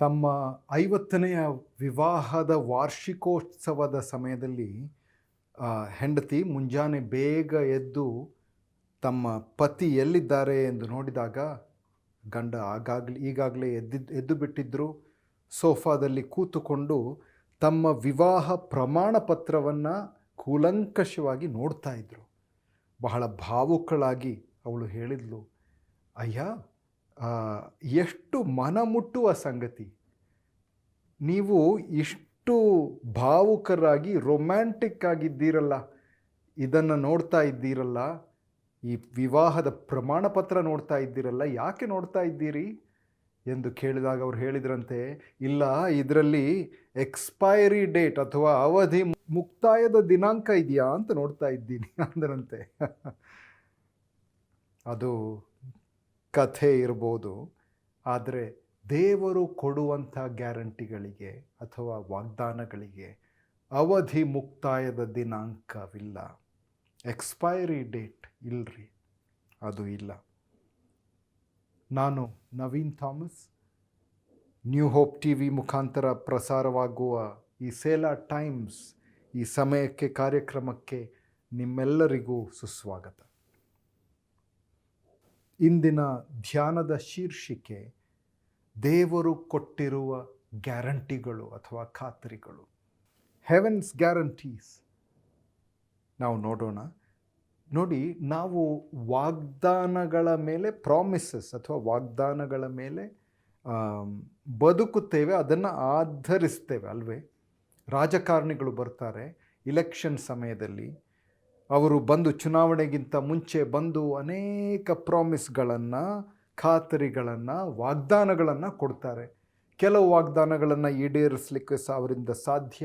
ತಮ್ಮ 50ನೆಯ ವಿವಾಹದ ವಾರ್ಷಿಕೋತ್ಸವದ ಸಮಯದಲ್ಲಿ ಹೆಂಡತಿ ಮುಂಜಾನೆ ಬೇಗ ಎದ್ದು ತಮ್ಮ ಪತಿ ಎಲ್ಲಿದ್ದಾರೆ ಎಂದು ನೋಡಿದಾಗ ಗಂಡ ಈಗಾಗಲೇ ಎದ್ದು ಬಿಟ್ಟಿದ್ದರು. ಸೋಫಾದಲ್ಲಿ ಕೂತುಕೊಂಡು ತಮ್ಮ ವಿವಾಹ ಪ್ರಮಾಣ ಪತ್ರವನ್ನು ಕೂಲಂಕಷವಾಗಿ ನೋಡ್ತಾ ಇದ್ದರು. ಬಹಳ ಭಾವುಕಳಾಗಿ ಅವಳು ಹೇಳಿದ್ಲು, ಅಯ್ಯ, ಎಷ್ಟು ಮನಮುಟ್ಟುವ ಸಂಗತಿ, ನೀವು ಇಷ್ಟು ಭಾವುಕರಾಗಿ ರೊಮ್ಯಾಂಟಿಕ್ ಆಗಿದ್ದೀರಲ್ಲ, ಇದನ್ನು ನೋಡ್ತಾ ಇದ್ದೀರಲ್ಲ, ಈ ವಿವಾಹದ ಪ್ರಮಾಣ ಪತ್ರ ನೋಡ್ತಾ ಇದ್ದೀರಲ್ಲ, ಯಾಕೆ ನೋಡ್ತಾ ಇದ್ದೀರಿ ಎಂದು ಕೇಳಿದಾಗ ಅವ್ರು ಹೇಳಿದ್ರಂತೆ, ಇಲ್ಲ, ಇದರಲ್ಲಿ ಎಕ್ಸ್ಪೈರಿ ಡೇಟ್ ಅಥವಾ ಅವಧಿ ಮುಕ್ತಾಯದ ದಿನಾಂಕ ಇದೆಯಾ ಅಂತ ನೋಡ್ತಾ ಇದ್ದೀನಿ ಅಂದ್ರಂತೆ. ಅದು ಕಥೆ ಇರ್ಬೋದು, ಆದರೆ ದೇವರು ಕೊಡುವಂಥ ಗ್ಯಾರಂಟಿಗಳಿಗೆ ಅಥವಾ ವಾಗ್ದಾನಗಳಿಗೆ ಅವಧಿ ಮುಕ್ತಾಯದ ದಿನಾಂಕವಿಲ್ಲ, ಎಕ್ಸ್ಪೈರಿ ಡೇಟ್ ಇಲ್ಲರಿ, ಅದು ಇಲ್ಲ. ನಾನು Naveen Thomas, new hope TV ವಿ ಮುಖಾಂತರ ಪ್ರಸಾರವಾಗುವ ಈ ಸೇಲಾ ಟೈಮ್ಸ್ ಈ ಸಮಯಕ್ಕೆ ಕಾರ್ಯಕ್ರಮಕ್ಕೆ ನಿಮ್ಮೆಲ್ಲರಿಗೂ ಸುಸ್ವಾಗತ. ಇಂದಿನ ಧ್ಯಾನದ ಶೀರ್ಷಿಕೆ ದೇವರು ಕೊಟ್ಟಿರುವ ಗ್ಯಾರಂಟಿಗಳು ಅಥವಾ ಖಾತರಿಗಳು, ಹೆವೆನ್ಸ್ ಗ್ಯಾರಂಟೀಸ್. ನಾವು ನೋಡೋಣ. ನೋಡಿ, ನಾವು ವಾಗ್ದಾನಗಳ ಮೇಲೆ, ಪ್ರಾಮಿಸಸ್ ಅಥವಾ ವಾಗ್ದಾನಗಳ ಮೇಲೆ ಬದುಕುತ್ತೇವೆ, ಅದನ್ನು ಆಧರಿಸ್ತೇವೆ ಅಲ್ವೇ. ರಾಜಕಾರಣಿಗಳು ಬರ್ತಾರೆ ಇಲೆಕ್ಷನ್ ಸಮಯದಲ್ಲಿ, ಅವರು ಬಂದು ಚುನಾವಣೆಗಿಂತ ಮುಂಚೆ ಬಂದು ಅನೇಕ ಪ್ರಾಮಿಸ್ಗಳನ್ನು, ಖಾತರಿಗಳನ್ನು, ವಾಗ್ದಾನಗಳನ್ನು ಕೊಡ್ತಾರೆ. ಕೆಲವು ವಾಗ್ದಾನಗಳನ್ನು ಈಡೇರಿಸಲಿಕ್ಕೆ ಅವರಿಂದ ಸಾಧ್ಯ,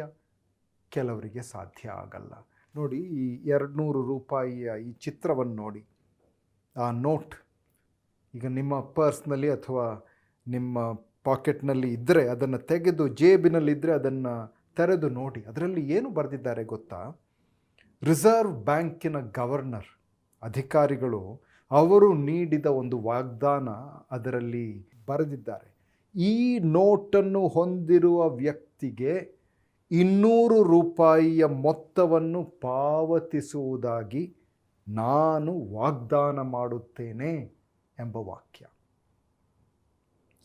ಕೆಲವರಿಗೆ ಸಾಧ್ಯ ಆಗಲ್ಲ. ನೋಡಿ, ಈ 200 ರೂಪಾಯಿಯ ಈ ಚಿತ್ರವನ್ನು ನೋಡಿ, ಆ ನೋಟ್ ಈಗ ನಿಮ್ಮ ಪರ್ಸ್ನಲ್ಲಿ ಅಥವಾ ನಿಮ್ಮ ಪಾಕೆಟ್ನಲ್ಲಿ ಇದ್ದರೆ ಅದನ್ನು ತೆಗೆದು, ಜೇಬಿನಲ್ಲಿದ್ದರೆ ಅದನ್ನು ತೆರೆದು ನೋಡಿ. ಅದರಲ್ಲಿ ಏನು ಬರೆದಿದ್ದಾರೆ ಗೊತ್ತಾ? ರಿಸರ್ವ್ ಬ್ಯಾಂಕಿನ ಗವರ್ನರ್ ಅಧಿಕಾರಿಗಳು ಅವರು ನೀಡಿದ ಒಂದು ವಾಗ್ದಾನ ಅದರಲ್ಲಿ ಬರೆದಿದ್ದಾರೆ. ಈ ನೋಟನ್ನು ಹೊಂದಿರುವ ವ್ಯಕ್ತಿಗೆ 200 ರೂಪಾಯಿಯ ಮೊತ್ತವನ್ನು ಪಾವತಿಸುವುದಾಗಿ ನಾನು ವಾಗ್ದಾನ ಮಾಡುತ್ತೇನೆ ಎಂಬ ವಾಕ್ಯ.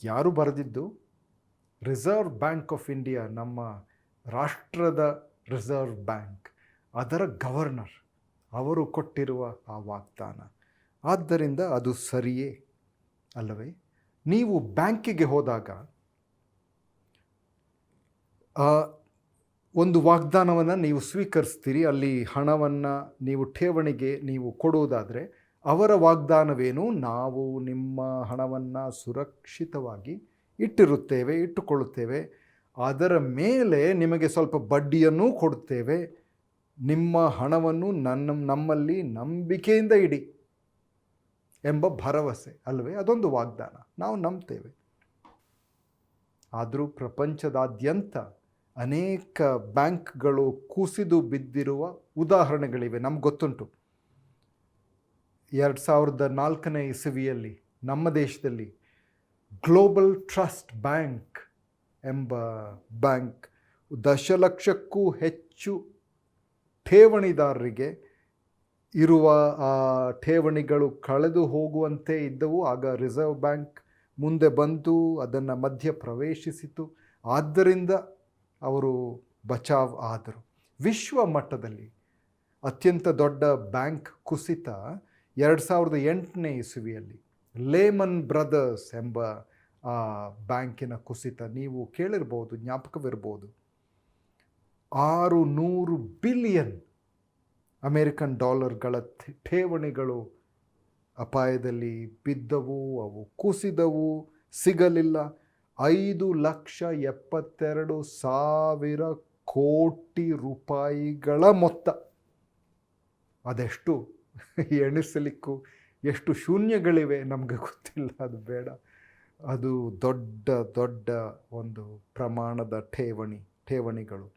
ಯಾರು ಬರೆದಿದ್ದು? ರಿಸರ್ವ್ ಬ್ಯಾಂಕ್ ಆಫ್ ಇಂಡಿಯಾ, ನಮ್ಮ ರಾಷ್ಟ್ರದ ರಿಸರ್ವ್ ಬ್ಯಾಂಕ್, ಅದರ ಗವರ್ನರ್ ಅವರು ಕೊಟ್ಟಿರುವ ಆ ವಾಗ್ದಾನ. ಆದ್ದರಿಂದ ಅದು ಸರಿಯೇ ಅಲ್ಲವೇ? ನೀವು ಬ್ಯಾಂಕಿಗೆ ಹೋದಾಗ ಒಂದು ವಾಗ್ದಾನವನ್ನು ನೀವು ಸ್ವೀಕರಿಸ್ತೀರಿ. ಅಲ್ಲಿ ಹಣವನ್ನು ನೀವು ಠೇವಣಿಗೆ ನೀವು ಕೊಡುವುದಾದರೆ ಅವರ ವಾಗ್ದಾನವೇನು? ನಾವು ನಿಮ್ಮ ಹಣವನ್ನು ಸುರಕ್ಷಿತವಾಗಿ ಇಟ್ಟುಕೊಳ್ಳುತ್ತೇವೆ, ಅದರ ಮೇಲೆ ನಿಮಗೆ ಸ್ವಲ್ಪ ಬಡ್ಡಿಯನ್ನೂ ಕೊಡುತ್ತೇವೆ, ನಿಮ್ಮ ಹಣವನ್ನು ನಮ್ಮಲ್ಲಿ ನಂಬಿಕೆಯಿಂದ ಇಡಿ ಎಂಬ ಭರವಸೆ ಅಲ್ವೇ? ಅದೊಂದು ವಾಗ್ದಾನ, ನಾವು ನಂಬ್ತೇವೆ. ಆದರೂ ಪ್ರಪಂಚದಾದ್ಯಂತ ಅನೇಕ ಬ್ಯಾಂಕ್ಗಳು ಕುಸಿದು ಬಿದ್ದಿರುವ ಉದಾಹರಣೆಗಳಿವೆ, ನಮ್ಗೆ ಗೊತ್ತುಂಟು. 2004ನೇ ಇಸವಿಯಲ್ಲಿ ನಮ್ಮ ದೇಶದಲ್ಲಿ ಗ್ಲೋಬಲ್ ಟ್ರಸ್ಟ್ ಬ್ಯಾಂಕ್ ಎಂಬ ಬ್ಯಾಂಕ್ 10 ಲಕ್ಷಕ್ಕೂ ಹೆಚ್ಚು ಠೇವಣಿದಾರರಿಗೆ ಇರುವ ಆ ಠೇವಣಿಗಳು ಕಳೆದು ಹೋಗುವಂತೆ ಇದ್ದವು. ಆಗ ರಿಸರ್ವ್ ಬ್ಯಾಂಕ್ ಮುಂದೆ ಬಂದು ಅದನ್ನು ಮಧ್ಯ ಪ್ರವೇಶಿಸಿತು. ಆದ್ದರಿಂದ ಅವರು ಬಚಾವ್ ಆದರು. ವಿಶ್ವ ಮಟ್ಟದಲ್ಲಿ ಅತ್ಯಂತ ದೊಡ್ಡ ಬ್ಯಾಂಕ್ ಕುಸಿತ 2008ನೇ ಇಸವಿಯಲ್ಲಿ ಲೇಮನ್ ಬ್ರದರ್ಸ್ ಎಂಬ ಆ ಬ್ಯಾಂಕಿನ ಕುಸಿತ. ನೀವು ಕೇಳಿರ್ಬೋದು, ಜ್ಞಾಪಕವಿರ್ಬೋದು. 600 ಬಿಲಿಯನ್ ಅಮೇರಿಕನ್ ಡಾಲರ್ಗಳ ಠೇವಣಿಗಳು ಅಪಾಯದಲ್ಲಿ ಬಿದ್ದವು, ಅವು ಕುಸಿದವು, ಸಿಗಲಿಲ್ಲ. 5,72,000 ಕೋಟಿ ರೂಪಾಯಿಗಳ ಮೊತ್ತ. ಅದೆಷ್ಟು ಎಣಿಸಲಿಕ್ಕೂ ಎಷ್ಟು ಶೂನ್ಯಗಳಿವೆ ನಮಗೆ ಗೊತ್ತಿಲ್ಲ, ಅದು ಬೇಡ. ಅದು ದೊಡ್ಡ ದೊಡ್ಡ ಒಂದು ಪ್ರಮಾಣದ ಠೇವಣಿಗಳು.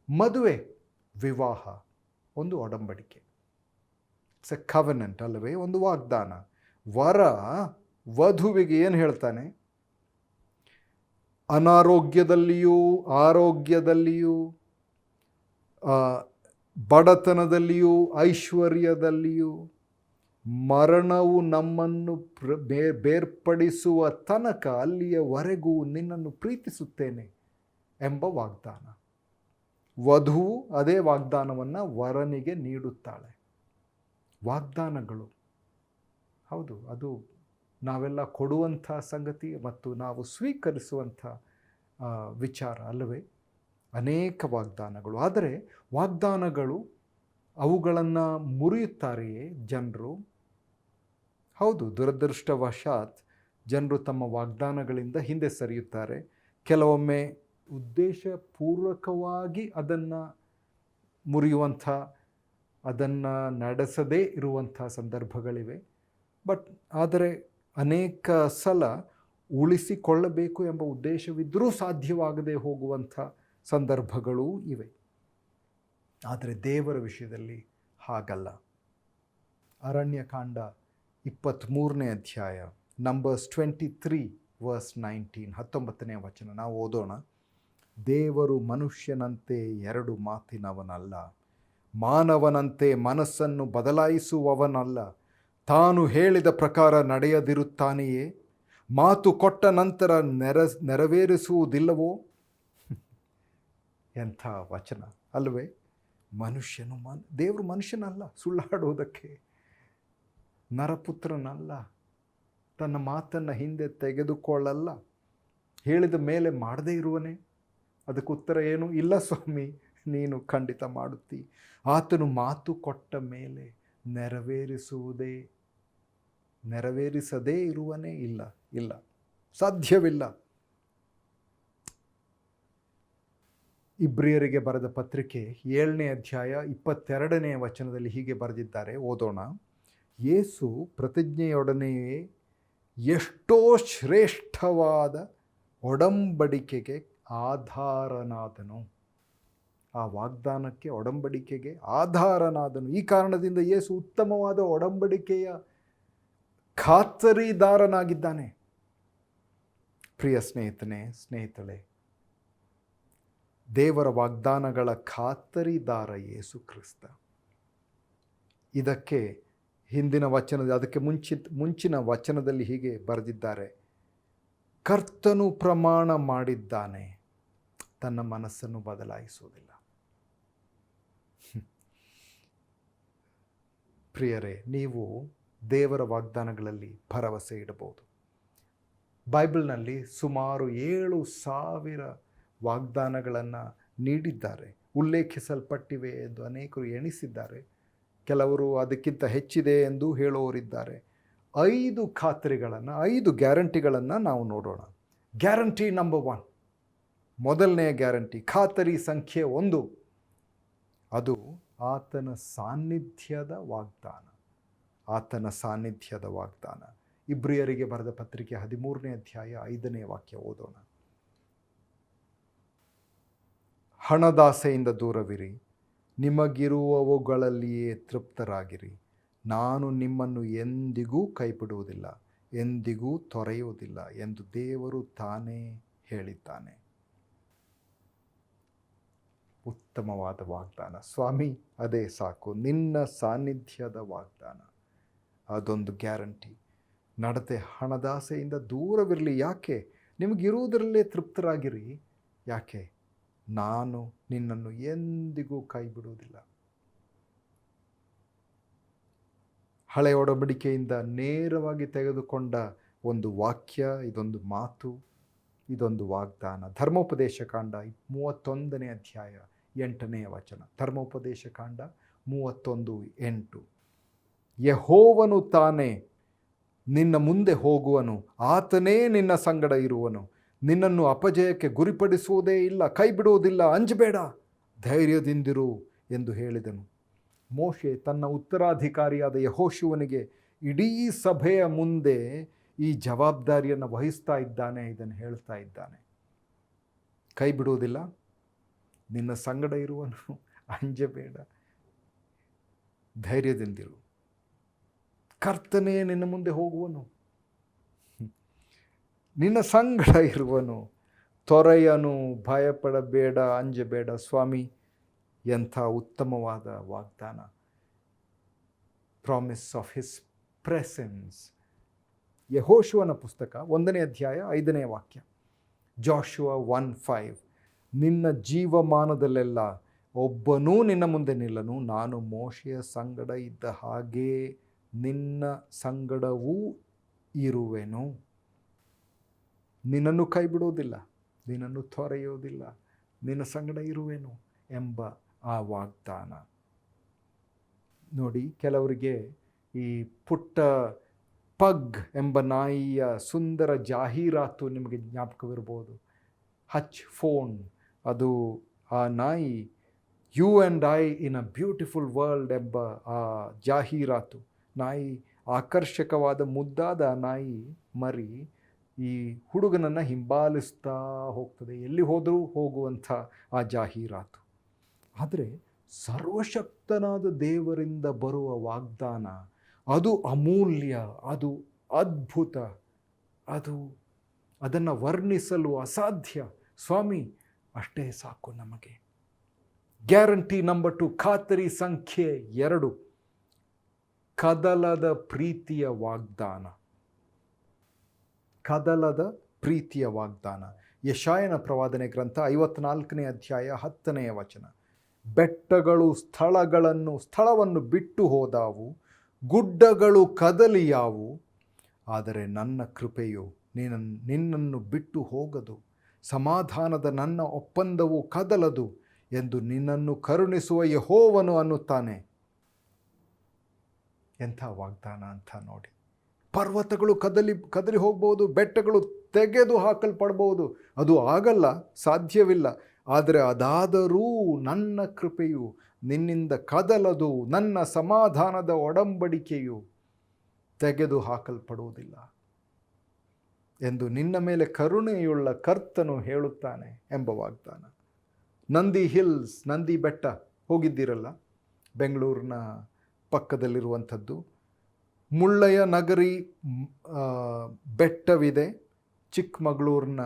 ಮದುವೆ, ವಿವಾಹ ಒಂದು ಒಡಂಬಡಿಕೆ, ಇಟ್ಸ್ ಎ ಕವೆನೆಂಟ್ ಅಲ್ಲವೇ? ಒಂದು ವಾಗ್ದಾನ. ವರ ವಧುವಿಗೆ ಏನು ಹೇಳ್ತಾನೆ? ಅನಾರೋಗ್ಯದಲ್ಲಿಯೂ ಆರೋಗ್ಯದಲ್ಲಿಯೂ, ಬಡತನದಲ್ಲಿಯೂ ಐಶ್ವರ್ಯದಲ್ಲಿಯೂ, ಮರಣವು ನಮ್ಮನ್ನು ಬೇರ್ಪಡಿಸುವ ತನಕ ಅಲ್ಲಿಯವರೆಗೂ ನಿನ್ನನ್ನು ಪ್ರೀತಿಸುತ್ತೇನೆ ಎಂಬ ವಾಗ್ದಾನ. ವಧುವು ಅದೇ ವಾಗ್ದಾನವನ್ನು ವರನಿಗೆ ನೀಡುತ್ತಾಳೆ. ವಾಗ್ದಾನಗಳು ಹೌದು, ಅದು ನಾವೆಲ್ಲ ಕೊಡುವಂಥ ಸಂಗತಿ ಮತ್ತು ನಾವು ಸ್ವೀಕರಿಸುವಂಥ ವಿಚಾರ ಅಲ್ಲವೇ? ಅನೇಕ ವಾಗ್ದಾನಗಳು. ಆದರೆ ವಾಗ್ದಾನಗಳು ಅವುಗಳನ್ನು ಮುರಿಯುತ್ತಾರೆಯೇ ಜನರು? ಹೌದು, ದುರದೃಷ್ಟವಶಾತ್ ಜನರು ತಮ್ಮ ವಾಗ್ದಾನಗಳಿಂದ ಹಿಂದೆ ಸರಿಯುತ್ತಾರೆ. ಕೆಲವೊಮ್ಮೆ ಉದ್ದೇಶಪೂರ್ವಕವಾಗಿ ಅದನ್ನು ಮುರಿಯುವಂಥ, ಅದನ್ನು ನಡೆಸದೇ ಇರುವಂಥ ಸಂದರ್ಭಗಳಿವೆ. ಆದರೆ ಅನೇಕ ಸಲ ಉಳಿಸಿಕೊಳ್ಳಬೇಕು ಎಂಬ ಉದ್ದೇಶವಿದ್ದರೂ ಸಾಧ್ಯವಾಗದೇ ಹೋಗುವಂಥ ಸಂದರ್ಭಗಳೂ ಇವೆ. ಆದರೆ ದೇವರ ವಿಷಯದಲ್ಲಿ ಹಾಗಲ್ಲ. ಅರಣ್ಯಕಾಂಡ 23ನೇ ಅಧ್ಯಾಯ, ನಂಬರ್ಸ್ 23 ವರ್ಸ್ 19, 19ನೇ ವಚನ ನಾವು ಓದೋಣ. ದೇವರು ಮನುಷ್ಯನಂತೆ ಎರಡು ಮಾತಿನವನಲ್ಲ, ಮಾನವನಂತೆ ಮನಸ್ಸನ್ನು ಬದಲಾಯಿಸುವವನಲ್ಲ. ತಾನು ಹೇಳಿದ ಪ್ರಕಾರ ನಡೆಯದಿರುತ್ತಾನೆಯೇ? ಮಾತು ಕೊಟ್ಟ ನಂತರ ನೆರವೇರಿಸುವುದಿಲ್ಲವೋ? ಎಂಥ ವಚನ ಅಲ್ಲವೇ? ದೇವರು ಮನುಷ್ಯನಲ್ಲ ಸುಳ್ಳಾಡುವುದಕ್ಕೆ, ನರಪುತ್ರನಲ್ಲ, ತನ್ನ ಮಾತನ್ನು ಹಿಂದೆ ತೆಗೆದುಕೊಳ್ಳಲ್ಲ. ಹೇಳಿದ ಮೇಲೆ ಮಾಡದೇ ಇರುವನೇ? ಅದಕ್ಕೆ ಉತ್ತರ ಏನು? ಇಲ್ಲ ಸ್ವಾಮಿ, ನೀನು ಖಂಡಿತ ಮಾಡುತ್ತಿ. ಆತನು ಮಾತು ಕೊಟ್ಟ ಮೇಲೆ ನೆರವೇರಿಸದೇ ಇರುವನೇ? ಇಲ್ಲ, ಸಾಧ್ಯವಿಲ್ಲ. ಇಬ್ರಿಯರಿಗೆ ಬರೆದ ಪತ್ರಿಕೆ 7ನೇ ಅಧ್ಯಾಯ 22ನೇ ವಚನದಲ್ಲಿ ಹೀಗೆ ಬರೆದಿದ್ದಾರೆ, ಓದೋಣ. ಯೇಸು ಪ್ರತಿಜ್ಞೆಯೊಡನೆಯೇ ಎಷ್ಟೋ ಶ್ರೇಷ್ಠವಾದ ಒಡಂಬಡಿಕೆಗೆ ಆಧಾರನಾದನು. ಆ ವಾಗ್ದಾನಕ್ಕೆ, ಒಡಂಬಡಿಕೆಗೆ ಆಧಾರನಾದನು. ಈ ಕಾರಣದಿಂದ ಯೇಸು ಉತ್ತಮವಾದ ಒಡಂಬಡಿಕೆಯ ಖಾತರಿದಾರನಾಗಿದ್ದಾನೆ. ಪ್ರಿಯ ಸ್ನೇಹಿತಳೆ, ದೇವರ ವಾಗ್ದಾನಗಳ ಖಾತರಿದಾರ ಯೇಸು ಕ್ರಿಸ್ತ. ಇದಕ್ಕೆ ಹಿಂದಿನ ಅದಕ್ಕೆ ಮುಂಚಿನ ವಚನದಲ್ಲಿ ಹೀಗೆ ಬರೆದಿದ್ದಾರೆ, ಕರ್ತನು ಪ್ರಮಾಣ ಮಾಡಿದ್ದಾನೆ, ತನ್ನ ಮನಸ್ಸನ್ನು ಬದಲಾಯಿಸುವುದಿಲ್ಲ. ಪ್ರಿಯರೇ, ನೀವು ದೇವರ ವಾಗ್ದಾನಗಳಲ್ಲಿ ಭರವಸೆ ಇಡಬಹುದು. ಬೈಬಲ್ನಲ್ಲಿ ಸುಮಾರು 7,000 ವಾಗ್ದಾನಗಳನ್ನು ನೀಡಿದ್ದಾರೆ, ಉಲ್ಲೇಖಿಸಲ್ಪಟ್ಟಿವೆ ಎಂದು ಅನೇಕರು ಎಣಿಸಿದ್ದಾರೆ. ಕೆಲವರು ಅದಕ್ಕಿಂತ ಹೆಚ್ಚಿದೆ ಎಂದು ಹೇಳುವವರಿದ್ದಾರೆ. 5 ಖಾತರಿಗಳನ್ನು, 5 ಗ್ಯಾರಂಟಿಗಳನ್ನು ನಾವು ನೋಡೋಣ. ಗ್ಯಾರಂಟಿ ನಂಬರ್ 1, ಮೊದಲನೆಯ ಗ್ಯಾರಂಟಿ, ಖಾತರಿ ಸಂಖ್ಯೆ 1, ಅದು ಆತನ ಸಾನ್ನಿಧ್ಯದ ವಾಗ್ದಾನ. ಆತನ ಸಾನ್ನಿಧ್ಯದ ವಾಗ್ದಾನ. ಇಬ್ರಿಯರಿಗೆ ಬರೆದ ಪತ್ರಿಕೆ 13ನೇ ಅಧ್ಯಾಯ 5ನೇ ವಾಕ್ಯ ಓದೋಣ. ಹಣದಾಸೆಯಿಂದ ದೂರವಿರಿ, ನಿಮಗಿರುವವುಗಳಲ್ಲಿಯೇ ತೃಪ್ತರಾಗಿರಿ. ನಾನು ನಿಮ್ಮನ್ನು ಎಂದಿಗೂ ಕೈಬಿಡುವುದಿಲ್ಲ, ಎಂದಿಗೂ ತೊರೆಯುವುದಿಲ್ಲ ಎಂದು ದೇವರು ತಾನೇ ಹೇಳಿದ್ದಾನೆ. ಉತ್ತಮವಾದ ವಾಗ್ದಾನ ಸ್ವಾಮಿ, ಅದೇ ಸಾಕು. ನಿನ್ನ ಸಾನ್ನಿಧ್ಯದ ವಾಗ್ದಾನ, ಅದೊಂದು ಗ್ಯಾರಂಟಿ. ನಡತೆ ಹಣದಾಸೆಯಿಂದ ದೂರವಿರಲಿ. ಯಾಕೆ? ನಿಮಗಿರುವುದರಲ್ಲೇ ತೃಪ್ತರಾಗಿರಿ. ಯಾಕೆ? ನಾನು ನಿನ್ನನ್ನು ಎಂದಿಗೂ ಕೈ ಬಿಡುವುದಿಲ್ಲ. ಹಳೆ ಒಡಂಬಡಿಕೆಯಿಂದ ನೇರವಾಗಿ ತೆಗೆದುಕೊಂಡ ಒಂದು ವಾಕ್ಯ, ಇದೊಂದು ಮಾತು, ಇದೊಂದು ವಾಗ್ದಾನ. ಧರ್ಮೋಪದೇಶ ಕಾಂಡ 31ನೇ ಅಧ್ಯಾಯ 8ನೇ ವಚನ. ಧರ್ಮೋಪದೇಶ ಕಾಂಡ 31:8. ಯೆಹೋವನು ತಾನೇ ನಿನ್ನ ಮುಂದೆ ಹೋಗುವನು, ಆತನೇ ನಿನ್ನ ಸಂಗಡ ಇರುವನು, ನಿನ್ನನ್ನು ಅಪಜಯಕ್ಕೆ ಗುರಿಪಡಿಸುವುದೇ ಇಲ್ಲ, ಕೈ ಬಿಡುವುದಿಲ್ಲ, ಅಂಜಬೇಡ, ಧೈರ್ಯದಿಂದಿರು ಎಂದು ಹೇಳಿದನು. ಮೋಶೆ ತನ್ನ ಉತ್ತರಾಧಿಕಾರಿಯಾದ ಯೆಹೋಶುವನಿಗೆ ಇಡೀ ಸಭೆಯ ಮುಂದೆ ಈ ಜವಾಬ್ದಾರಿಯನ್ನು ವಹಿಸ್ತಾ ಇದ್ದಾನೆ, ಇದನ್ನು ಹೇಳ್ತಾ ಇದ್ದಾನೆ. ಕೈ ಬಿಡುವುದಿಲ್ಲ, ನಿನ್ನ ಸಂಗಡ ಇರುವನು, ಅಂಜಬೇಡ, ಧೈರ್ಯದಿಂದಿರು. ಕರ್ತನೇ ನಿನ್ನ ಮುಂದೆ ಹೋಗುವನು, ನಿನ್ನ ಸಂಗಡ ಇರುವನು, ತೊರೆಯನು, ಭಯಪಡಬೇಡ, ಅಂಜಬೇಡ. ಸ್ವಾಮಿ, ಎಂಥ ಉತ್ತಮವಾದ ವಾಗ್ದಾನ. Promise of his presence. ಯೆಹೋಶುವನ ಪುಸ್ತಕ 1ನೇ ಅಧ್ಯಾಯ 5ನೇ ವಾಕ್ಯ. ಜಾಶುವ 1:5. ನಿನ್ನ ಜೀವಮಾನದಲ್ಲೆಲ್ಲ ಒಬ್ಬನೂ ನಿನ್ನ ಮುಂದೆ ನಿಲ್ಲನು, ನಾನು ಮೋಶೆಯ ಸಂಗಡ ಇದ್ದ ಹಾಗೇ ನಿನ್ನ ಸಂಗಡವೂ ಇರುವೆನು. ನಿನ್ನನ್ನು ಕೈ ಬಿಡೋದಿಲ್ಲ, ನಿನ್ನನ್ನು ತೊರೆಯೋದಿಲ್ಲ, ನಿನ್ನ ಸಂಗಡ ಇರುವೆನು ಎಂಬ ಆ ವಾಗ್ದಾನ. ನೋಡಿ, ಕೆಲವರಿಗೆ ಈ ಪುಟ್ಟ ಪಗ್ ಎಂಬ ನಾಯಿಯ ಸುಂದರ ಜಾಹೀರಾತು ನಿಮಗೆ ಜ್ಞಾಪಕವಿರ್ಬೋದು. ಹಚ್ ಫೋನ್, ಅದು ಆ ನಾಯಿ you and I in a beautiful world ಎಂಬ ಆ ಜಾಹೀರಾತು. ನಾಯಿ ಆಕರ್ಷಕವಾದ ಮುದ್ದಾದ ನಾಯಿ ಮರಿ ಈ ಹುಡುಗನನ್ನು ಹಿಂಬಾಲಿಸ್ತಾ ಹೋಗ್ತದೆ, ಎಲ್ಲಿ ಹೋದರೂ ಹೋಗುವಂಥ ಆ ಜಾಹೀರಾತು. ಆದರೆ ಸರ್ವಶಕ್ತನಾದ ದೇವರಿಂದ ಬರುವ ವಾಗ್ದಾನ ಅದು ಅಮೂಲ್ಯ, ಅದು ಅದ್ಭುತ, ಅದನ್ನು ವರ್ಣಿಸಲು ಅಸಾಧ್ಯ. ಸ್ವಾಮಿ, ಅಷ್ಟೇ ಸಾಕು ನಮಗೆ. ಗ್ಯಾರಂಟಿ ನಂಬರ್ 2, ಖಾತರಿ ಸಂಖ್ಯೆ 2, ಕದಲದ ಪ್ರೀತಿಯ ವಾಗ್ದಾನ. ಕದಲದ ಪ್ರೀತಿಯ ವಾಗ್ದಾನ. ಯೆಶಾಯನ ಪ್ರವಾದನೆ ಗ್ರಂಥ 54ನೇ ಅಧ್ಯಾಯ 10ನೇ ವಚನ. ಬೆಟ್ಟಗಳು ಸ್ಥಳವನ್ನು ಬಿಟ್ಟು ಹೋದಾವು, ಗುಡ್ಡಗಳು ಕದಲಿಯಾವು, ಆದರೆ ನನ್ನ ಕೃಪೆಯು ನಿನ್ನನ್ನು ಬಿಟ್ಟು ಹೋಗದು, ಸಮಾಧಾನದ ನನ್ನ ಒಪ್ಪಂದವು ಕದಲದು ಎಂದು ನಿನ್ನನ್ನು ಕರುಣಿಸುವ ಯೆಹೋವನು ಅನ್ನುತ್ತಾನೆ. ಎಂಥ ವಾಗ್ದಾನ ಅಂತ ನೋಡಿ. ಪರ್ವತಗಳು ಕದಲಿ ಹೋಗ್ಬೋದು, ಬೆಟ್ಟಗಳು ತೆಗೆದು ಹಾಕಲ್ಪಡ್ಬೋದು, ಅದು ಆಗಲ್ಲ, ಸಾಧ್ಯವಿಲ್ಲ. ಆದರೆ ಅದಾದರೂ ನನ್ನ ಕೃಪೆಯು ನಿನ್ನಿಂದ ಕದಲದು, ನನ್ನ ಸಮಾಧಾನದ ಒಡಂಬಡಿಕೆಯು ತೆಗೆದು ಹಾಕಲ್ಪಡುವುದಿಲ್ಲ ಎಂದು ನಿನ್ನ ಮೇಲೆ ಕರುಣೆಯುಳ್ಳ ಕರ್ತನು ಹೇಳುತ್ತಾನೆ ಎಂಬ ವಾಗ್ದಾನ. ನಂದಿ ಹಿಲ್ಸ್, ನಂದಿ ಬೆಟ್ಟ ಹೋಗಿದ್ದೀರಲ್ಲ, ಬೆಂಗಳೂರಿನ ಪಕ್ಕದಲ್ಲಿರುವಂಥದ್ದು. ಮುಳ್ಳಯ್ಯ ನಗರಿ ಬೆಟ್ಟವಿದೆ ಚಿಕ್ಕಮಗಳೂರಿನ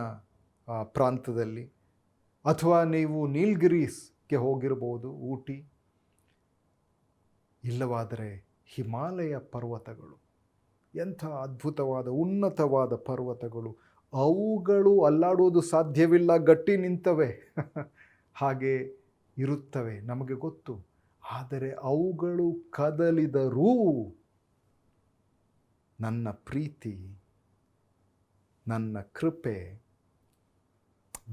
ಪ್ರಾಂತದಲ್ಲಿ. ಅಥವಾ ನೀವು ನೀಲಗಿರೀಸ್ಗೆ ಹೋಗಿರ್ಬೋದು, ಊಟಿ. ಇಲ್ಲವಾದರೆ ಹಿಮಾಲಯ ಪರ್ವತಗಳು, ಎಂಥ ಅದ್ಭುತವಾದ ಉನ್ನತವಾದ ಪರ್ವತಗಳು. ಅವುಗಳು ಅಲ್ಲಾಡುವುದು ಸಾಧ್ಯವಿಲ್ಲ, ಗಟ್ಟಿ ನಿಂತವೆ, ಹಾಗೆ ಇರುತ್ತವೆ, ನಮಗೆ ಗೊತ್ತು. ಆದರೆ ಅವುಗಳು ಕದಲಿದರೂ ನನ್ನ ಪ್ರೀತಿ, ನನ್ನ ಕೃಪೆ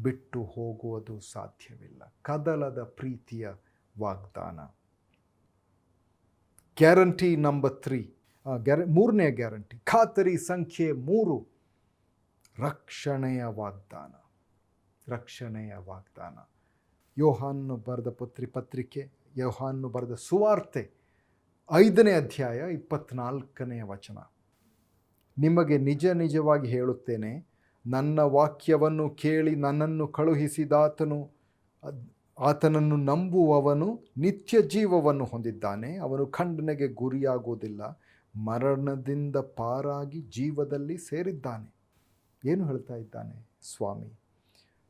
ಬಿಟ್ಟು ಹೋಗುವುದು ಸಾಧ್ಯವಿಲ್ಲ. ಕದಲದ ಪ್ರೀತಿಯ ವಾಗ್ದಾನ. ಗ್ಯಾರಂಟಿ ನಂಬರ್ 3, ಮೂರನೇ ಗ್ಯಾರಂಟಿ, ಖಾತರಿ ಸಂಖ್ಯೆ 3, ರಕ್ಷಣೆಯ ವಾಗ್ದಾನ. ರಕ್ಷಣೆಯ ವಾಗ್ದಾನ. ಯೋಹಾನು ಬರೆದ ಪತ್ರಿಕೆ, ಯೋಹಾನು ಬರೆದ ಸುವಾರ್ತೆ 5ನೇ ಅಧ್ಯಾಯ 24ನೇ ವಚನ. ನಿಮಗೆ ನಿಜವಾಗಿ ಹೇಳುತ್ತೇನೆ, ನನ್ನ ವಾಕ್ಯವನ್ನು ಕೇಳಿ ನನ್ನನ್ನು ಆತನನ್ನು ನಂಬುವವನು ನಿತ್ಯ ಜೀವವನ್ನು ಹೊಂದಿದ್ದಾನೆ, ಅವನು ಖಂಡನೆಗೆ ಗುರಿಯಾಗುವುದಿಲ್ಲ, ಮರಣದಿಂದ ಪಾರಾಗಿ ಜೀವದಲ್ಲಿ ಸೇರಿದ್ದಾನೆ. ಏನು ಹೇಳ್ತಾ ಇದ್ದಾನೆ ಸ್ವಾಮಿ?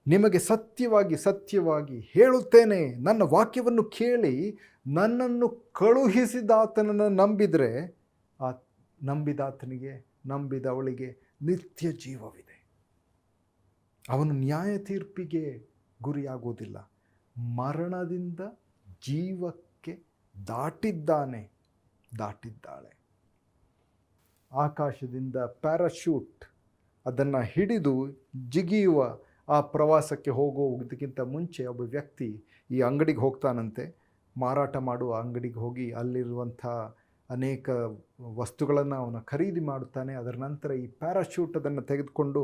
ನಿಮಗೆ ಸತ್ಯವಾಗಿ ಹೇಳುತ್ತೇನೆ, ನನ್ನ ವಾಕ್ಯವನ್ನು ಕೇಳಿ ನನ್ನನ್ನು ಕಳುಹಿಸಿದಾತನನ್ನು ನಂಬಿದರೆ ನಂಬಿದಾತನಿಗೆ, ನಂಬಿದವಳಿಗೆ ನಿತ್ಯ ಜೀವವಿದೆ. ಅವನು ನ್ಯಾಯ ತೀರ್ಪಿಗೆ ಗುರಿಯಾಗುವುದಿಲ್ಲ, ಮರಣದಿಂದ ಜೀವಕ್ಕೆ ದಾಟಿದ್ದಾಳೆ. ಆಕಾಶದಿಂದ ಪ್ಯಾರಾಶೂಟ್ ಅದನ್ನು ಹಿಡಿದು ಜಿಗಿಯುವ ಆ ಪ್ರವಾಸಕ್ಕೆ ಹೋಗುವುದಕ್ಕಿಂತ ಮುಂಚೆ ಒಬ್ಬ ವ್ಯಕ್ತಿ ಈ ಅಂಗಡಿಗೆ ಹೋಗ್ತಾನಂತೆ, ಮಾರಾಟ ಮಾಡುವ ಅಂಗಡಿಗೆ ಹೋಗಿ ಅಲ್ಲಿರುವಂಥ ಅನೇಕ ವಸ್ತುಗಳನ್ನು ಅವನು ಖರೀದಿ ಮಾಡುತ್ತಾನೆ. ಅದರ ನಂತರ ಈ ಪ್ಯಾರಾಶೂಟ್ ಅದನ್ನು ತೆಗೆದುಕೊಂಡು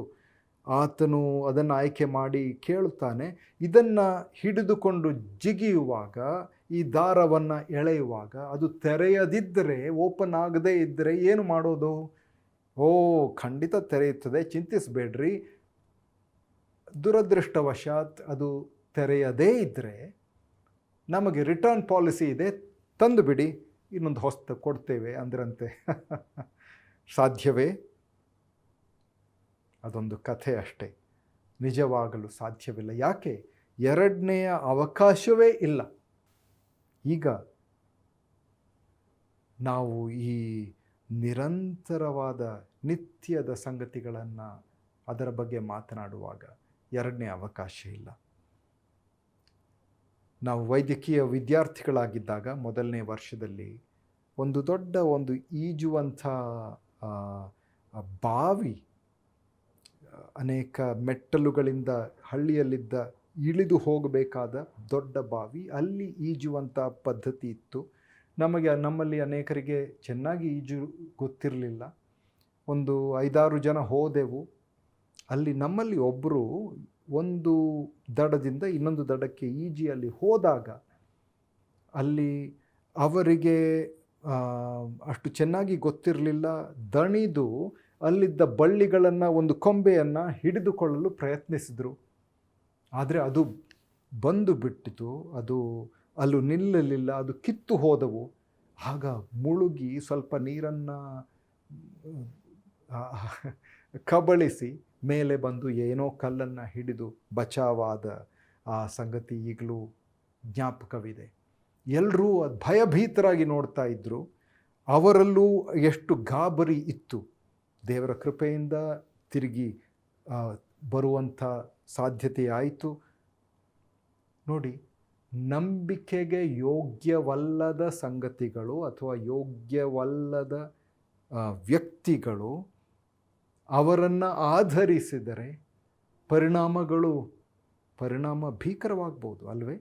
ಆತನು ಅದನ್ನು ಆಯ್ಕೆ ಮಾಡಿ ಕೇಳುತ್ತಾನೆ. ಇದನ್ನು ಹಿಡಿದುಕೊಂಡು ಜಿಗಿಯುವಾಗ, ಈ ದಾರವನ್ನು ಎಳೆಯುವಾಗ ಅದು ತೆರೆಯದಿದ್ದರೆ, ಓಪನ್ ಆಗದೇ ಇದ್ದರೆ ಏನು ಮಾಡೋದು? ಖಂಡಿತ ತೆರೆಯುತ್ತದೆ, ಚಿಂತಿಸಬೇಡ್ರಿ. ದುರದೃಷ್ಟವಶಾತ್ ಅದು ತೆರೆಯದೇ ಇದ್ದರೆ ನಮಗೆ ರಿಟರ್ನ್ ಪಾಲಿಸಿ ಇದೆ, ತಂದು ಬಿಡಿ, ಇನ್ನೊಂದು ಹೊಸ್ತು ಕೊಡ್ತೇವೆ ಅಂದ್ರಂತೆ. ಸಾಧ್ಯವೇ? ಅದೊಂದು ಕಥೆ ಅಷ್ಟೇ. ನಿಜವಾಗಲು ಸಾಧ್ಯವಿಲ್ಲ. ಯಾಕೆ? ಎರಡನೆಯ ಅವಕಾಶವೇ ಇಲ್ಲ. ಈಗ ನಾವು ಈ ನಿರಂತರವಾದ ನಿತ್ಯದ ಸಂಗತಿಗಳನ್ನು ಅದರ ಬಗ್ಗೆ ಮಾತನಾಡುವಾಗ ಎರಡನೇ ಅವಕಾಶ ಇಲ್ಲ. ನಾವು ವೈದ್ಯಕೀಯ ವಿದ್ಯಾರ್ಥಿಗಳಾಗಿದ್ದಾಗ ಮೊದಲನೇ ವರ್ಷದಲ್ಲಿ ಒಂದು ದೊಡ್ಡ ಈಜುವಂಥ ಬಾವಿ, ಅನೇಕ ಮೆಟ್ಟಲುಗಳಿಂದ ಹಳ್ಳಿಯಲ್ಲಿದ್ದ ಇಳಿದು ಹೋಗಬೇಕಾದ ದೊಡ್ಡ ಬಾವಿ, ಅಲ್ಲಿ ಈಜುವಂಥ ಪದ್ಧತಿ ಇತ್ತು. ನಮ್ಮಲ್ಲಿ ಅನೇಕರಿಗೆ ಚೆನ್ನಾಗಿ ಈಜು ಗೊತ್ತಿರಲಿಲ್ಲ. 5-6 ಜನ ಹೋದೆವು. ಅಲ್ಲಿ ನಮ್ಮಲ್ಲಿ ಒಬ್ಬರು ಒಂದು ದಡದಿಂದ ಇನ್ನೊಂದು ದಡಕ್ಕೆ ಈಜಿ ಅಲ್ಲಿ ಹೋದಾಗ ಅಲ್ಲಿ ಅವರಿಗೆ ಅಷ್ಟು ಚೆನ್ನಾಗಿ ಗೊತ್ತಿರಲಿಲ್ಲ. ದಣಿದು ಅಲ್ಲಿದ್ದ ಬಳ್ಳಿಗಳನ್ನು, ಒಂದು ಕೊಂಬೆಯನ್ನು ಹಿಡಿದುಕೊಳ್ಳಲು ಪ್ರಯತ್ನಿಸಿದರು. ಆದರೆ ಅದು ಬಂದು ಬಿಟ್ಟಿತು. ಅದು ಅಲ್ಲೂ ನಿಲ್ಲಲಿಲ್ಲ. ಅದು ಕಿತ್ತು ಹೋದವು. ಆಗ ಮುಳುಗಿ ಸ್ವಲ್ಪ ನೀರನ್ನು ಕಬಳಿಸಿ ಮೇಲೆ ಬಂದು ಏನೋ ಕಲ್ಲನ್ನು ಹಿಡಿದು ಬಚಾವಾದ ಆ ಸಂಗತಿ ಈಗಲೂ ಜ್ಞಾಪಕವಿದೆ. ಎಲ್ಲರೂ ಭಯಭೀತರಾಗಿ ನೋಡ್ತಾ ಇದ್ದರು. ಅವರಲ್ಲೂ ಎಷ್ಟು ಗಾಬರಿ ಇತ್ತು. ದೇವರ ಕೃಪೆಯಿಂದ ತಿರುಗಿ ಬರುವಂಥ ಸಾಧ್ಯತೆ ಆಯಿತು. ನೋಡಿ, ನಂಬಿಕೆಗೆ ಯೋಗ್ಯವಲ್ಲದ ಸಂಗತಿಗಳು ಅಥವಾ ಯೋಗ್ಯವಲ್ಲದ ವ್ಯಕ್ತಿಗಳು ಅವರನ್ನು ಆಧರಿಸಿದರೆ ಪರಿಣಾಮ ಭೀಕರವಾಗ್ಬೋದು ಅಲ್ವೇ?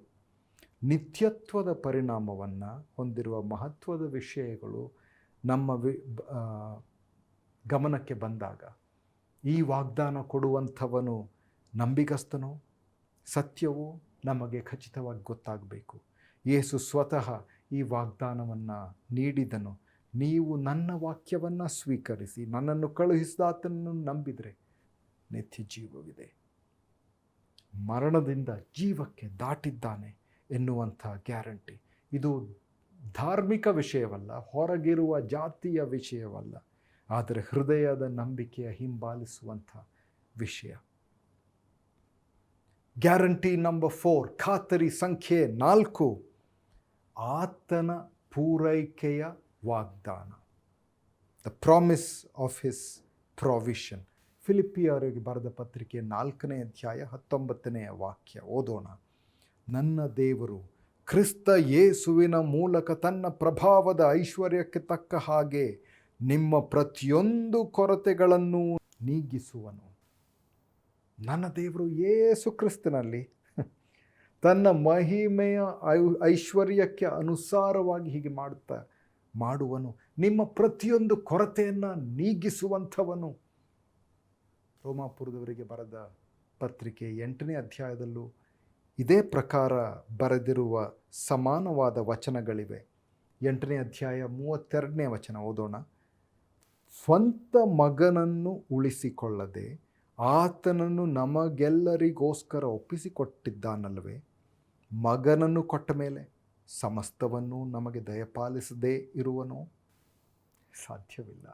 ನಿತ್ಯತ್ವದ ಪರಿಣಾಮವನ್ನು ಹೊಂದಿರುವ ಮಹತ್ವದ ವಿಷಯಗಳು ನಮ್ಮ ಗಮನಕ್ಕೆ ಬಂದಾಗ ಈ ವಾಗ್ದಾನ ಕೊಡುವಂಥವನು ನಂಬಿಗಸ್ತನೋ ಸತ್ಯವೋ ನಮಗೆ ಖಚಿತವಾಗಿ ಗೊತ್ತಾಗಬೇಕು. ಯೇಸು ಸ್ವತಃ ಈ ವಾಗ್ದಾನವನ್ನು ನೀಡಿದನು. ನೀವು ನನ್ನ ವಾಕ್ಯವನ್ನು ಸ್ವೀಕರಿಸಿ ನನ್ನನ್ನು ಕಳುಹಿಸಿದಾತನನ್ನು ನಂಬಿದರೆ ನಿತ್ಯ ಜೀವವಿದೆ, ಮರಣದಿಂದ ಜೀವಕ್ಕೆ ದಾಟಿದ್ದಾನೆ ಎನ್ನುವಂಥ ಗ್ಯಾರಂಟಿ. ಇದು ಧಾರ್ಮಿಕ ವಿಷಯವಲ್ಲ, ಹೊರಗಿರುವ ಜಾತಿಯ ವಿಷಯವಲ್ಲ, ಆದರೆ ಹೃದಯದ ನಂಬಿಕೆಯ ಹಿಂಬಾಲಿಸುವಂಥ ವಿಷಯ. ಗ್ಯಾರಂಟಿ ನಂಬರ್ 4, ಖಾತರಿ ಸಂಖ್ಯೆ 4, ಆತನ ಪೂರೈಕೆಯ ವಾಗ್ದಾನ. The promise of his provision. ಫಿಲಿಪ್ಪಿಯರಿಗೆ ಬರೆದ ಪತ್ರಿಕೆ 4ನೇ ಅಧ್ಯಾಯ 19ನೇ ವಾಕ್ಯ ಓದೋಣ. ನನ್ನ ದೇವರು ಕ್ರಿಸ್ತ ಯೇಸುವಿನ ಮೂಲಕ ತನ್ನ ಪ್ರಭಾವದ ಐಶ್ವರ್ಯಕ್ಕೆ ತಕ್ಕ ಹಾಗೆ ನಿಮ್ಮ ಪ್ರತಿಯೊಂದು ಕೊರತೆಗಳನ್ನು ನೀಗಿಸುವನು. ನನ್ನ ದೇವರು ಯೇಸು ಕ್ರಿಸ್ತನಲ್ಲಿ ತನ್ನ ಮಹಿಮೆಯ ಐಶ್ವರ್ಯಕ್ಕೆ ಅನುಸಾರವಾಗಿ ಹೀಗೆ ಮಾಡುವನು. ನಿಮ್ಮ ಪ್ರತಿಯೊಂದು ಕೊರತೆಯನ್ನು ನೀಗಿಸುವಂಥವನು. ರೋಮಾಪುರದವರಿಗೆ ಬರೆದ ಪತ್ರಿಕೆ 8ನೇ ಅಧ್ಯಾಯದಲ್ಲೂ ಇದೇ ಪ್ರಕಾರ ಬರೆದಿರುವ ಸಮಾನವಾದ ವಚನಗಳಿವೆ. 8ನೇ ಅಧ್ಯಾಯ 32ನೇ ವಚನ ಓದೋಣ. ಸ್ವಂತ ಮಗನನ್ನು ಉಳಿಸಿಕೊಳ್ಳದೆ ಆತನನ್ನು ನಮಗೆಲ್ಲರಿಗೋಸ್ಕರ ಒಪ್ಪಿಸಿಕೊಟ್ಟಿದ್ದಾನಲ್ವೇ? ಮಗನನ್ನು ಕೊಟ್ಟ ಮೇಲೆ ಸಮಸ್ತವನ್ನು ನಮಗೆ ದಯಪಾಲಿಸದೇ ಇರುವನೋ? ಸಾಧ್ಯವಿಲ್ಲ.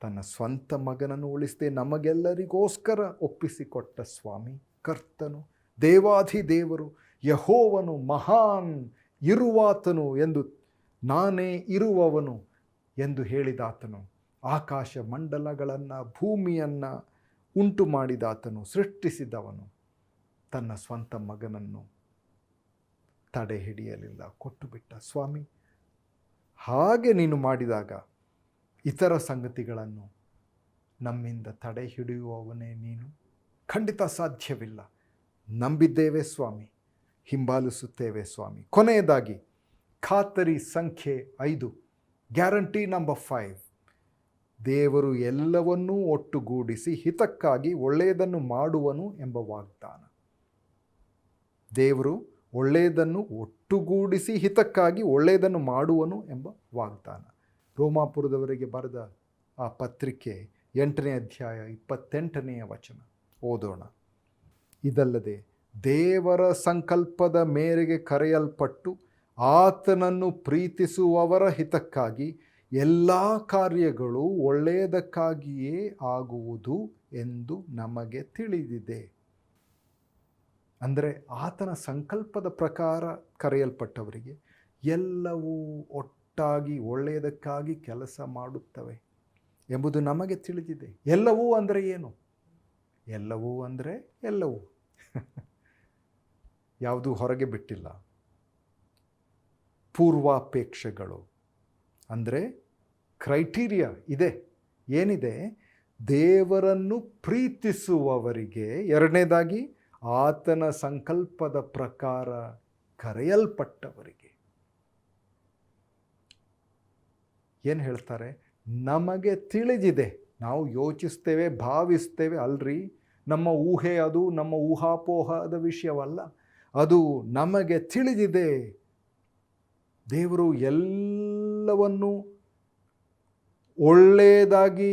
ತನ್ನ ಸ್ವಂತ ಮಗನನ್ನು ಉಳಿಸದೆ ನಮಗೆಲ್ಲರಿಗೋಸ್ಕರ ಒಪ್ಪಿಸಿಕೊಟ್ಟ ಸ್ವಾಮಿ, ಕರ್ತನು, ದೇವಾಧಿದೇವರು, ಯೆಹೋವನು, ಮಹಾನ್ ಇರುವಾತನು ಎಂದು, ನಾನೇ ಇರುವವನು ಎಂದು ಹೇಳಿದಾತನು, ಆಕಾಶ ಮಂಡಲಗಳನ್ನು ಭೂಮಿಯನ್ನು ಉಂಟು ಮಾಡಿದಾತನು, ಸೃಷ್ಟಿಸಿದವನು, ತನ್ನ ಸ್ವಂತ ಮಗನನ್ನು ತಡೆ ಹಿಡಿಯಲಿಲ್ಲ, ಕೊಟ್ಟು ಬಿಟ್ಟ. ಸ್ವಾಮಿ, ಹಾಗೆ ನೀನು ಮಾಡಿದಾಗ ಇತರ ಸಂಗತಿಗಳನ್ನು ನಮ್ಮಿಂದ ತಡೆ ಹಿಡಿಯುವವನೇ ನೀನು. ಖಂಡಿತ ಸಾಧ್ಯವಿಲ್ಲ. ನಂಬಿದ್ದೇವೆ ಸ್ವಾಮಿ, ಹಿಂಬಾಲಿಸುತ್ತೇವೆ ಸ್ವಾಮಿ. ಕೊನೆಯದಾಗಿ ಖಾತರಿ ಸಂಖ್ಯೆ 5, ಗ್ಯಾರಂಟಿ ನಂಬರ್ 5, ದೇವರು ಎಲ್ಲವನ್ನೂ ಒಟ್ಟುಗೂಡಿಸಿ ಹಿತಕ್ಕಾಗಿ ಒಳ್ಳೆಯದನ್ನು ಮಾಡುವನು ಎಂಬ ವಾಗ್ದಾನ. ದೇವರು ಒಳ್ಳೆಯದನ್ನು ಒಟ್ಟುಗೂಡಿಸಿ ಹಿತಕ್ಕಾಗಿ ಒಳ್ಳೆಯದನ್ನು ಮಾಡುವನು ಎಂಬ ವಾಗ್ದಾನ. ರೋಮಾಪುರದವರಿಗೆ ಬರೆದ ಆ ಪತ್ರಿಕೆ 8ನೇ ಅಧ್ಯಾಯ 28ನೇ ವಚನ ಓದೋಣ. ಇದಲ್ಲದೆ ದೇವರ ಸಂಕಲ್ಪದ ಮೇರೆಗೆ ಕರೆಯಲ್ಪಟ್ಟು ಆತನನ್ನು ಪ್ರೀತಿಸುವವರ ಹಿತಕ್ಕಾಗಿ ಎಲ್ಲ ಕಾರ್ಯಗಳು ಒಳ್ಳೆಯದಕ್ಕಾಗಿಯೇ ಆಗುವುದು ಎಂದು ನಮಗೆ ತಿಳಿದಿದೆ. ಅಂದರೆ ಆತನ ಸಂಕಲ್ಪದ ಪ್ರಕಾರ ಕರೆಯಲ್ಪಟ್ಟವರಿಗೆ ಎಲ್ಲವೂ ಒಟ್ಟಾಗಿ ಒಳ್ಳೆಯದಕ್ಕಾಗಿ ಕೆಲಸ ಮಾಡುತ್ತವೆ ಎಂಬುದು ನಮಗೆ ತಿಳಿದಿದೆ. ಎಲ್ಲವೂ ಅಂದರೆ ಏನು? ಎಲ್ಲವೂ ಅಂದರೆ ಎಲ್ಲವೂ. ಯಾವುದೂ ಹೊರಗೆ ಬಿಟ್ಟಿಲ್ಲ. ಪೂರ್ವಾಪೇಕ್ಷೆಗಳು ಅಂದರೆ ಕ್ರೈಟೀರಿಯಾ ಇದೆ. ಏನಿದೆ? ದೇವರನ್ನು ಪ್ರೀತಿಸುವವರಿಗೆ, ಎರಡನೇದಾಗಿ ಆತನ ಸಂಕಲ್ಪದ ಪ್ರಕಾರ ಕರೆಯಲ್ಪಟ್ಟವರಿಗೆ. ಏನು ಹೇಳ್ತಾರೆ? ನಮಗೆ ತಿಳಿದಿದೆ. ನಾವು ಯೋಚಿಸ್ತೇವೆ, ಭಾವಿಸ್ತೇವೆ ಅಲ್ರಿ. ನಮ್ಮ ಊಹೆ ಅದು, ನಮ್ಮ ಊಹಾಪೋಹದ ವಿಷಯವಲ್ಲ. ಅದು ನಮಗೆ ತಿಳಿದಿದೆ. ದೇವರು ಎಲ್ಲವನ್ನು ಒಳ್ಳೆಯದಾಗಿ,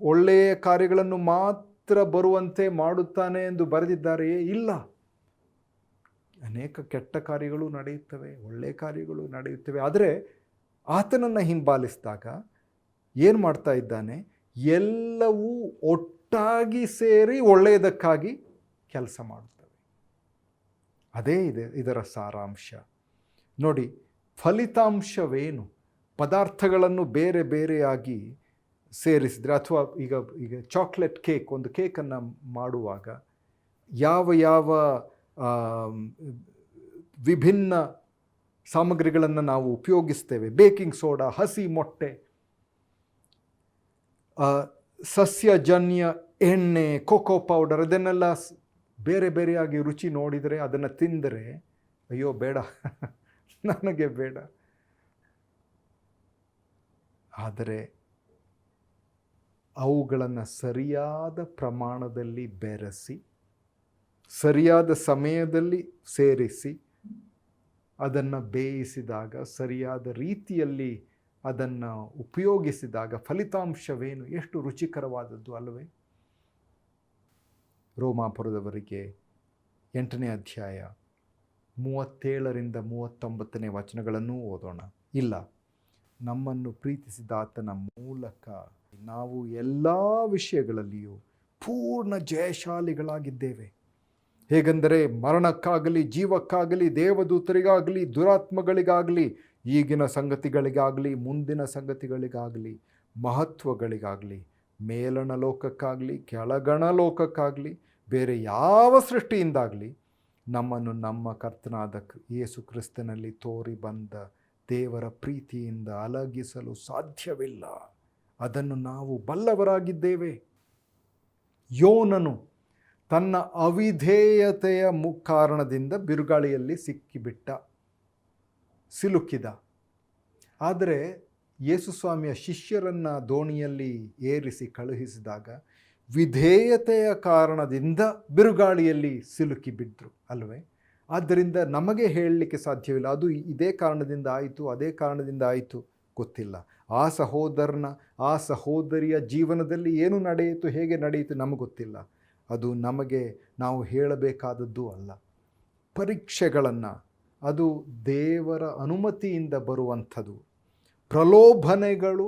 ಒಳ್ಳೆಯ ಕಾರ್ಯಗಳನ್ನು ಮಾತ್ರ ಬರುವಂತೆ ಮಾಡುತ್ತಾನೆ ಎಂದು ಬರೆದಿದ್ದಾರೆಯೇ? ಇಲ್ಲ. ಅನೇಕ ಕೆಟ್ಟ ಕಾರ್ಯಗಳು ನಡೆಯುತ್ತವೆ, ಒಳ್ಳೆಯ ಕಾರ್ಯಗಳು ನಡೆಯುತ್ತವೆ. ಆದರೆ ಆತನನ್ನು ಹಿಂಬಾಲಿಸಿದಾಗ ಏನು ಮಾಡ್ತಾ ಇದ್ದಾನೆ? ಎಲ್ಲವೂ ಒಟ್ಟಾಗಿ ಸೇರಿ ಒಳ್ಳೆಯದಕ್ಕಾಗಿ ಕೆಲಸ ಮಾಡುತ್ತವೆ. ಅದೇ ಇದರ ಸಾರಾಂಶ. ನೋಡಿ, ಫಲಿತಾಂಶವೇನು? ಪದಾರ್ಥಗಳನ್ನು ಬೇರೆ ಬೇರೆಯಾಗಿ ಸೇರಿಸಿದರೆ, ಅಥವಾ ಈಗ ಚಾಕ್ಲೇಟ್ ಕೇಕ್, ಒಂದು ಕೇಕನ್ನು ಮಾಡುವಾಗ ಯಾವ ಯಾವ ವಿಭಿನ್ನ ಸಾಮಗ್ರಿಗಳನ್ನು ನಾವು ಉಪಯೋಗಿಸ್ತೇವೆ? ಬೇಕಿಂಗ್ ಸೋಡಾ, ಹಸಿ ಮೊಟ್ಟೆ, ಸಸ್ಯಜನ್ಯ ಎಣ್ಣೆ, ಕೋಕೋ ಪೌಡರ್, ಅದನ್ನೆಲ್ಲ ಬೇರೆ ಬೇರೆಯಾಗಿ ರುಚಿ ನೋಡಿದರೆ, ಅದನ್ನು ತಿಂದರೆ ಅಯ್ಯೋ ಬೇಡ, ನನಗೆ ಬೇಡ. ಆದರೆ ಅವುಗಳನ್ನು ಸರಿಯಾದ ಪ್ರಮಾಣದಲ್ಲಿ ಬೆರೆಸಿ, ಸರಿಯಾದ ಸಮಯದಲ್ಲಿ ಸೇರಿಸಿ, ಅದನ್ನು ಬೇಯಿಸಿದಾಗ, ಸರಿಯಾದ ರೀತಿಯಲ್ಲಿ ಅದನ್ನು ಉಪಯೋಗಿಸಿದಾಗ ಫಲಿತಾಂಶವೇನು? ಎಷ್ಟು ರುಚಿಕರವಾದದ್ದು ಅಲ್ಲವೇ? ರೋಮಾಪುರದವರಿಗೆ 8ನೇ ಅಧ್ಯಾಯ 37ರಿಂದ 39ನೇ ವಚನಗಳನ್ನು ಓದೋಣ. ಇಲ್ಲ, ನಮ್ಮನ್ನು ಪ್ರೀತಿಸಿದ ಆತನ ಮೂಲಕ ನಾವು ಎಲ್ಲ ವಿಷಯಗಳಲ್ಲಿಯೂ ಪೂರ್ಣ ಜಯಶಾಲಿಗಳಾಗಿದ್ದೇವೆ. ಹೇಗೆಂದರೆ ಮರಣಕ್ಕಾಗಲಿ, ಜೀವಕ್ಕಾಗಲಿ, ದೇವದೂತರಿಗಾಗಲಿ, ದುರಾತ್ಮಗಳಿಗಾಗಲಿ, ಈಗಿನ ಸಂಗತಿಗಳಿಗಾಗಲಿ, ಮುಂದಿನ ಸಂಗತಿಗಳಿಗಾಗಲಿ, ಮಹತ್ವಗಳಿಗಾಗಲಿ, ಮೇಲಣ ಲೋಕಕ್ಕಾಗಲಿ, ಕೆಳಗಣ ಲೋಕಕ್ಕಾಗಲಿ, ಬೇರೆ ಯಾವ ಸೃಷ್ಟಿಯಿಂದಾಗಲಿ ನಮ್ಮನ್ನು ನಮ್ಮ ಕರ್ತನಾದ ಯೇಸು ಕ್ರಿಸ್ತನಲ್ಲಿ ತೋರಿ ಬಂದ ದೇವರ ಪ್ರೀತಿಯಿಂದ ಅಲಗಿಸಲು ಸಾಧ್ಯವಿಲ್ಲ. ಅದನ್ನು ನಾವು ಬಲ್ಲವರಾಗಿದ್ದೇವೆ. ಯೋನನು ತನ್ನ ಅವಿಧೇಯತೆಯ ಕಾರಣದಿಂದ ಬಿರುಗಾಳಿಯಲ್ಲಿ ಸಿಲುಕಿದ. ಆದರೆ ಯೇಸುಸ್ವಾಮಿಯ ಶಿಷ್ಯರನ್ನು ದೋಣಿಯಲ್ಲಿ ಏರಿಸಿ ಕಳುಹಿಸಿದಾಗ ವಿಧೇಯತೆಯ ಕಾರಣದಿಂದ ಬಿರುಗಾಳಿಯಲ್ಲಿ ಸಿಲುಕಿಬಿಟ್ರು ಅಲ್ವೇ? ಆದ್ದರಿಂದ ನಮಗೆ ಹೇಳಲಿಕ್ಕೆ ಸಾಧ್ಯವಿಲ್ಲ ಅದು ಇದೇ ಕಾರಣದಿಂದ ಆಯಿತು, ಅದೇ ಕಾರಣದಿಂದ ಆಯಿತು, ಗೊತ್ತಿಲ್ಲ. ಆ ಸಹೋದರನ, ಆ ಸಹೋದರಿಯ ಜೀವನದಲ್ಲಿ ಏನು ನಡೆಯಿತು, ಹೇಗೆ ನಡೆಯಿತು ನಮಗೆ ಗೊತ್ತಿಲ್ಲ. ಅದು ನಮಗೆ ನಾವು ಹೇಳಬೇಕಾದದ್ದು ಅಲ್ಲ. ಪರೀಕ್ಷೆಗಳನ್ನು, ಅದು ದೇವರ ಅನುಮತಿಯಿಂದ ಬರುವಂಥದ್ದು. ಪ್ರಲೋಭನೆಗಳು,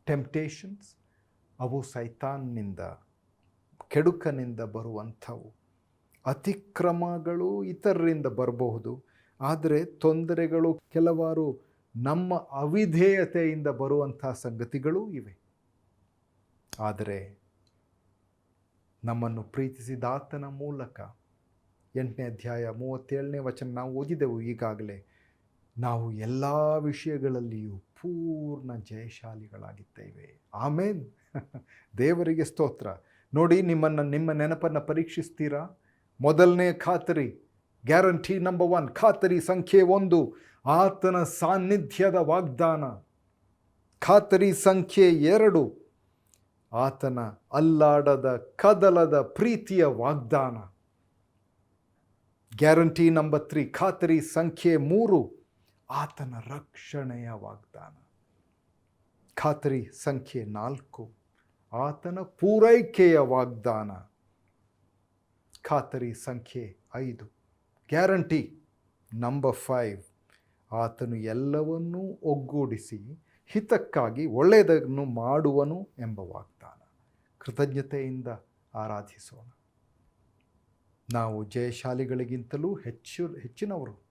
ಟೆಂಪ್ಟೇಷನ್ಸ್, ಅವು ಸೈತಾನ್ನಿಂದ, ಕೆಡುಕನಿಂದ ಬರುವಂಥವು. ಅತಿಕ್ರಮಗಳು ಇತರರಿಂದ ಬರಬಹುದು, ಆದರೆ ತೊಂದರೆಗಳು ಕೆಲವಾರು ನಮ್ಮ ಅವಿಧೇಯತೆಯಿಂದ ಬರುವಂಥ ಸಂಗತಿಗಳೂ ಇವೆ. ಆದರೆ ನಮ್ಮನ್ನು ಪ್ರೀತಿಸಿದ ಆತನ ಮೂಲಕ 8ನೇ ಅಧ್ಯಾಯ 37ನೇ ವಚನ ನಾವು ಓದಿದೆವು ಈಗಾಗಲೇ. ನಾವು ಎಲ್ಲ ವಿಷಯಗಳಲ್ಲಿಯೂ ಪೂರ್ಣ ಜಯಶಾಲಿಗಳಾಗಿದ್ದೇವೆ. ಆಮೇನ್. ದೇವರಿಗೆ ಸ್ತೋತ್ರ. ನೋಡಿ, ನಿಮ್ಮ ನೆನಪನ್ನು ಪರೀಕ್ಷಿಸ್ತೀರಾ? ಮೊದಲನೇ ಖಾತರಿ, ಗ್ಯಾರಂಟಿ ನಂಬರ್ 1, ಖಾತರಿ ಸಂಖ್ಯೆ 1, ಆತನ ಸಾನ್ನಿಧ್ಯದ ವಾಗ್ದಾನ. ಖಾತರಿ ಸಂಖ್ಯೆ 2, ಆತನ ಅಲ್ಲಾಡದ ಕದಲದ ಪ್ರೀತಿಯ ವಾಗ್ದಾನ. ಗ್ಯಾರಂಟಿ ನಂಬರ್ 3, ಖಾತರಿ ಸಂಖ್ಯೆ 3, ಆತನ ರಕ್ಷಣೆಯ ವಾಗ್ದಾನ. ಖಾತರಿ ಸಂಖ್ಯೆ 4, ಆತನ ಪೂರೈಕೆಯ ವಾಗ್ದಾನ. ಖಾತರಿ ಸಂಖ್ಯೆ 5, ಗ್ಯಾರಂಟಿ ನಂಬರ್ 5, ಆತನು ಎಲ್ಲವನ್ನೂ ಒಗ್ಗೂಡಿಸಿ ಹಿತಕ್ಕಾಗಿ ಒಳ್ಳೆಯದನ್ನು ಮಾಡುವನು ಎಂಬ ವಾಗ್ದಾನ. ಕೃತಜ್ಞತೆಯಿಂದ ಆರಾಧಿಸೋಣ. ನಾವು ಜಯಶಾಲಿಗಳಿಗಿಂತಲೂ ಹೆಚ್ಚಿನವರು.